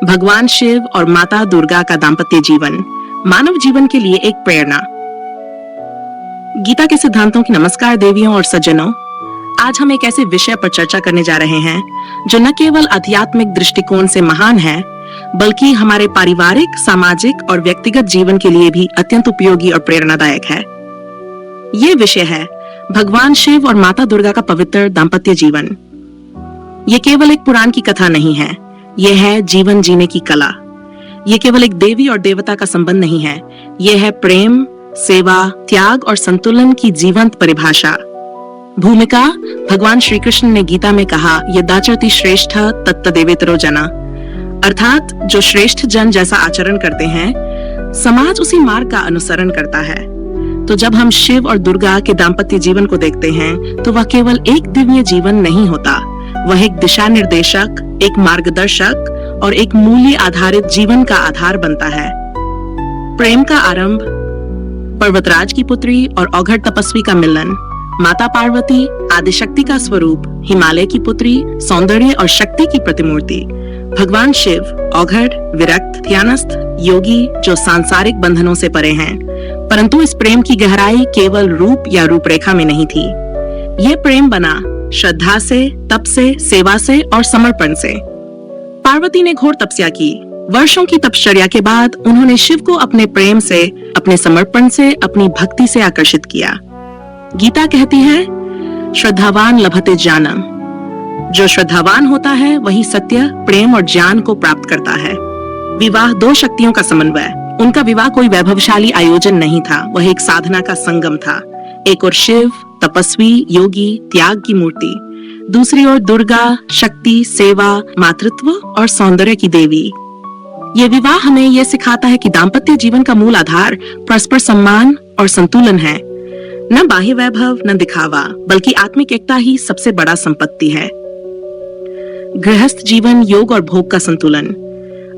भगवान शिव और माता दुर्गा का दाम्पत्य जीवन मानव जीवन के लिए एक प्रेरणा। गीता के सिद्धांतों की नमस्कार देवियों और सज्जनों। आज हम एक ऐसे विषय पर चर्चा करने जा रहे हैं जो न केवल आध्यात्मिक दृष्टिकोण से महान है, बल्कि हमारे पारिवारिक, सामाजिक और व्यक्तिगत जीवन के लिए भी अत्यंत उपयोगी और प्रेरणादायक है। ये विषय है भगवान शिव और माता दुर्गा का पवित्र दाम्पत्य जीवन। ये केवल एक पुराण की कथा नहीं है, यह है जीवन जीने की कला। ये केवल एक देवी और देवता का संबंध नहीं है, यह है प्रेम, सेवा, त्याग और संतुलन की जीवंत परिभाषा। भूमिका भगवान श्री कृष्ण ने गीता में कहा, यदाचरति श्रेष्ठ तत्तदेवेतरो जना, अर्थात जो श्रेष्ठ जन जैसा आचरण करते हैं, समाज उसी मार्ग का अनुसरण करता है। तो जब हम शिव और दुर्गा के दाम्पत्य जीवन को देखते हैं, तो वह केवल एक दिव्य जीवन नहीं होता, वह एक दिशा निर्देशक, एक मार्गदर्शक और एक मूल्य आधारित जीवन का आधार बनता है। प्रेम का आरंभ, पर्वतराज की पुत्री और औघड़ तपस्वी का मिलन, माता पार्वती आदिशक्ति का स्वरूप, हिमालय की पुत्री, सौंदर्य और शक्ति की प्रतिमूर्ति, भगवान शिव औघड़, विरक्त, ध्यानस्थ, योगी जो सांसारिक बंधनों से परे हैं। परंतु इस प्रेम की गहराई केवल रूप या रूपरेखा में नहीं थी। यह प्रेम बना श्रद्धा से, तप से, सेवा से और समर्पण से। पार्वती ने घोर तपस्या की। वर्षों की तपश्चर्या के बाद उन्होंने शिव को अपने प्रेम से, अपने समर्पण से, अपनी भक्ति से आकर्षित किया। गीता कहती है, श्रद्धावान लभते ज्ञानम, जो श्रद्धावान होता है वही सत्य, प्रेम और ज्ञान को प्राप्त करता है। विवाह दो शक्तियों का समन्वय। उनका विवाह कोई वैभवशाली आयोजन नहीं था, वह एक साधना का संगम था। एक ओर शिव तपस्वी, योगी, त्याग की मूर्ति, दूसरी ओर दुर्गा शक्ति, सेवा, मातृत्व और सौंदर्य की देवी। ये विवाह हमें यह सिखाता है कि दाम्पत्य जीवन का मूल आधार परस्पर सम्मान और संतुलन है। न बाह्य वैभव, न दिखावा, बल्कि आत्मिक एकता ही सबसे बड़ा संपत्ति है। गृहस्थ जीवन, योग और भोग का संतुलन।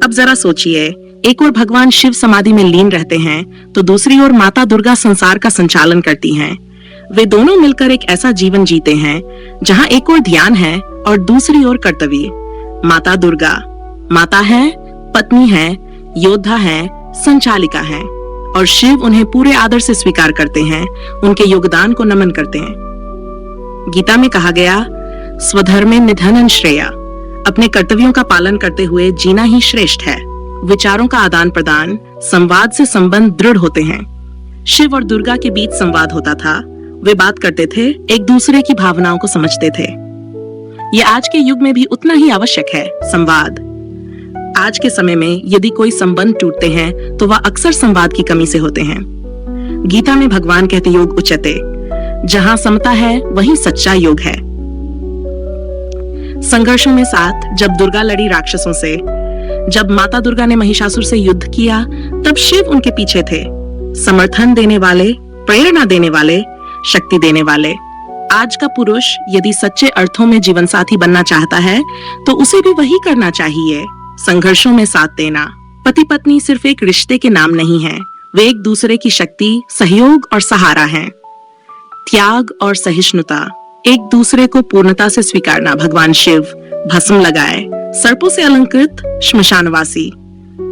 अब जरा सोचिए, एक ओर भगवान शिव समाधि में लीन रहते हैं, तो दूसरी ओर माता दुर्गा संसार का संचालन करती हैं। वे दोनों मिलकर एक ऐसा जीवन जीते हैं जहां एक ओर ध्यान है और दूसरी ओर कर्तव्य। माता दुर्गा माता है, पत्नी है, योद्धा है, संचालिका है, और शिव उन्हें पूरे आदर से स्वीकार करते हैं, उनके योगदान को नमन करते हैं। गीता में कहा गया, स्वधर्मे निधनं श्रेया, अपने कर्तव्यों का पालन करते हुए जीना ही श्रेष्ठ है। विचारों का आदान प्रदान, संवाद से संबंध दृढ़ होते हैं। शिव और दुर्गा के बीच संवाद होता था, वे बात करते थे, एक दूसरे की भावनाओं को समझते थे। ये आज के युग में भी उतना ही आवश्यक है, संवाद। आज के समय में यदि कोई संबंध टूटते हैं तो वह अक्सर संवाद की कमी से होते हैं। गीता में भगवान कहते, योग उच्यते, जहां समता है वहीं सच्चा योग है। संघर्षों में साथ जब दुर्गा लड़ी राक्षसों से, जब माता दुर्गा ने महिषासुर से युद्ध किया, तब शिव उनके पीछे थे, समर्थन देने वाले, प्रेरणा देने वाले, शक्ति देने वाले। आज का पुरुष यदि सच्चे अर्थों में जीवन साथी बनना चाहता है तो उसे भी वही करना चाहिए, संघर्षों में साथ देना। पति पत्नी सिर्फ एक रिश्ते के नाम नहीं है, वे एक दूसरे की शक्ति, सहयोग और सहारा हैं। त्याग और सहिष्णुता, एक दूसरे को पूर्णता से स्वीकारना। भगवान शिव भस्म लगाए, सर्पों से अलंकृत, श्मशानवासी।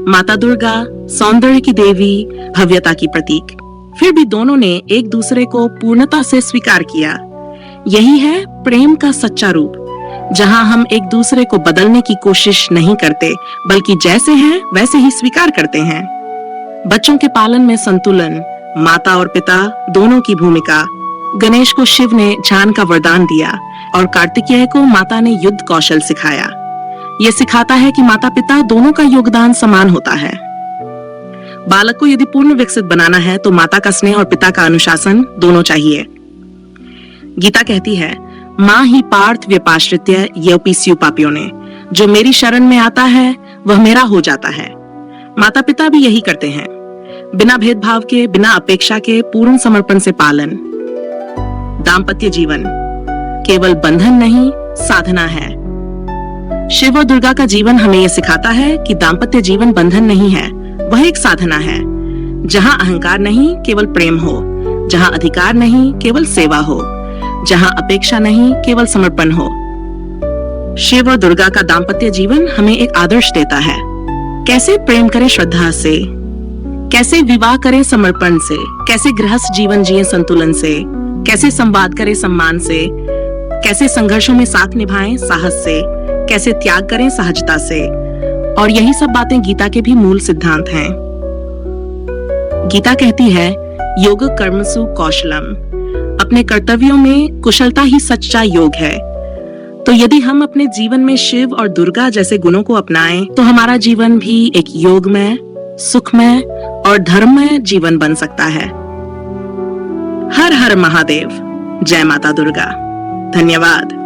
माता दुर्गा सौंदर्य की देवी, भव्यता की प्रतीक। फिर भी दोनों ने एक दूसरे को पूर्णता से स्वीकार किया। यही है प्रेम का सच्चा रूप, जहां हम एक दूसरे को बदलने की कोशिश नहीं करते, बल्कि जैसे हैं वैसे ही स्वीकार करते हैं। बच्चों के पालन में संतुलन, माता और पिता दोनों की भूमिका। गणेश को शिव ने ज्ञान का वरदान दिया और कार्तिकेय को माता ने युद्ध कौशल सिखाया। यह सिखाता है कि माता पिता दोनों का योगदान समान होता है। बालक को यदि पूर्ण विकसित बनाना है तो माता का स्नेह और पिता का अनुशासन दोनों चाहिए। गीता कहती है, माँ ही पार्थ व्यपाश्रित्य यपि स्यु पापियों ने, जो मेरी शरण में आता है वह मेरा हो जाता है। माता पिता भी यही करते हैं, बिना भेदभाव के, बिना अपेक्षा के पूर्ण समर्पण से पालन। दाम्पत्य जीवन केवल बंधन नहीं, साधना है। शिव और दुर्गा का जीवन हमें यह सिखाता है कि दाम्पत्य जीवन बंधन नहीं है, वह एक साधना है, जहां अहंकार नहीं केवल प्रेम हो, जहां अधिकार नहीं केवल सेवा हो, जहां अपेक्षा नहीं केवल समर्पण हो। शिव और दुर्गा का दाम्पत्य जीवन हमें एक आदर्श देता है। कैसे प्रेम करें श्रद्धा से, कैसे विवाह करें समर्पण से, कैसे गृहस्थ जीवन जिए संतुलन से, कैसे संवाद करें सम्मान से, कैसे संघर्षों में साथ निभाएं साहस से, कैसे त्याग करें सहजता से। और यही सब बातें गीता के भी मूल सिद्धांत हैं। गीता कहती है, योग कर्मसु कौशलम, अपने कर्तव्यों में कुशलता ही सच्चा योग है। तो यदि हम अपने जीवन में शिव और दुर्गा जैसे गुणों को अपनाएं, तो हमारा जीवन भी एक योगमय, सुखमय और धर्ममय जीवन बन सकता है। हर हर महादेव, जय माता दुर्गा। धन्यवाद।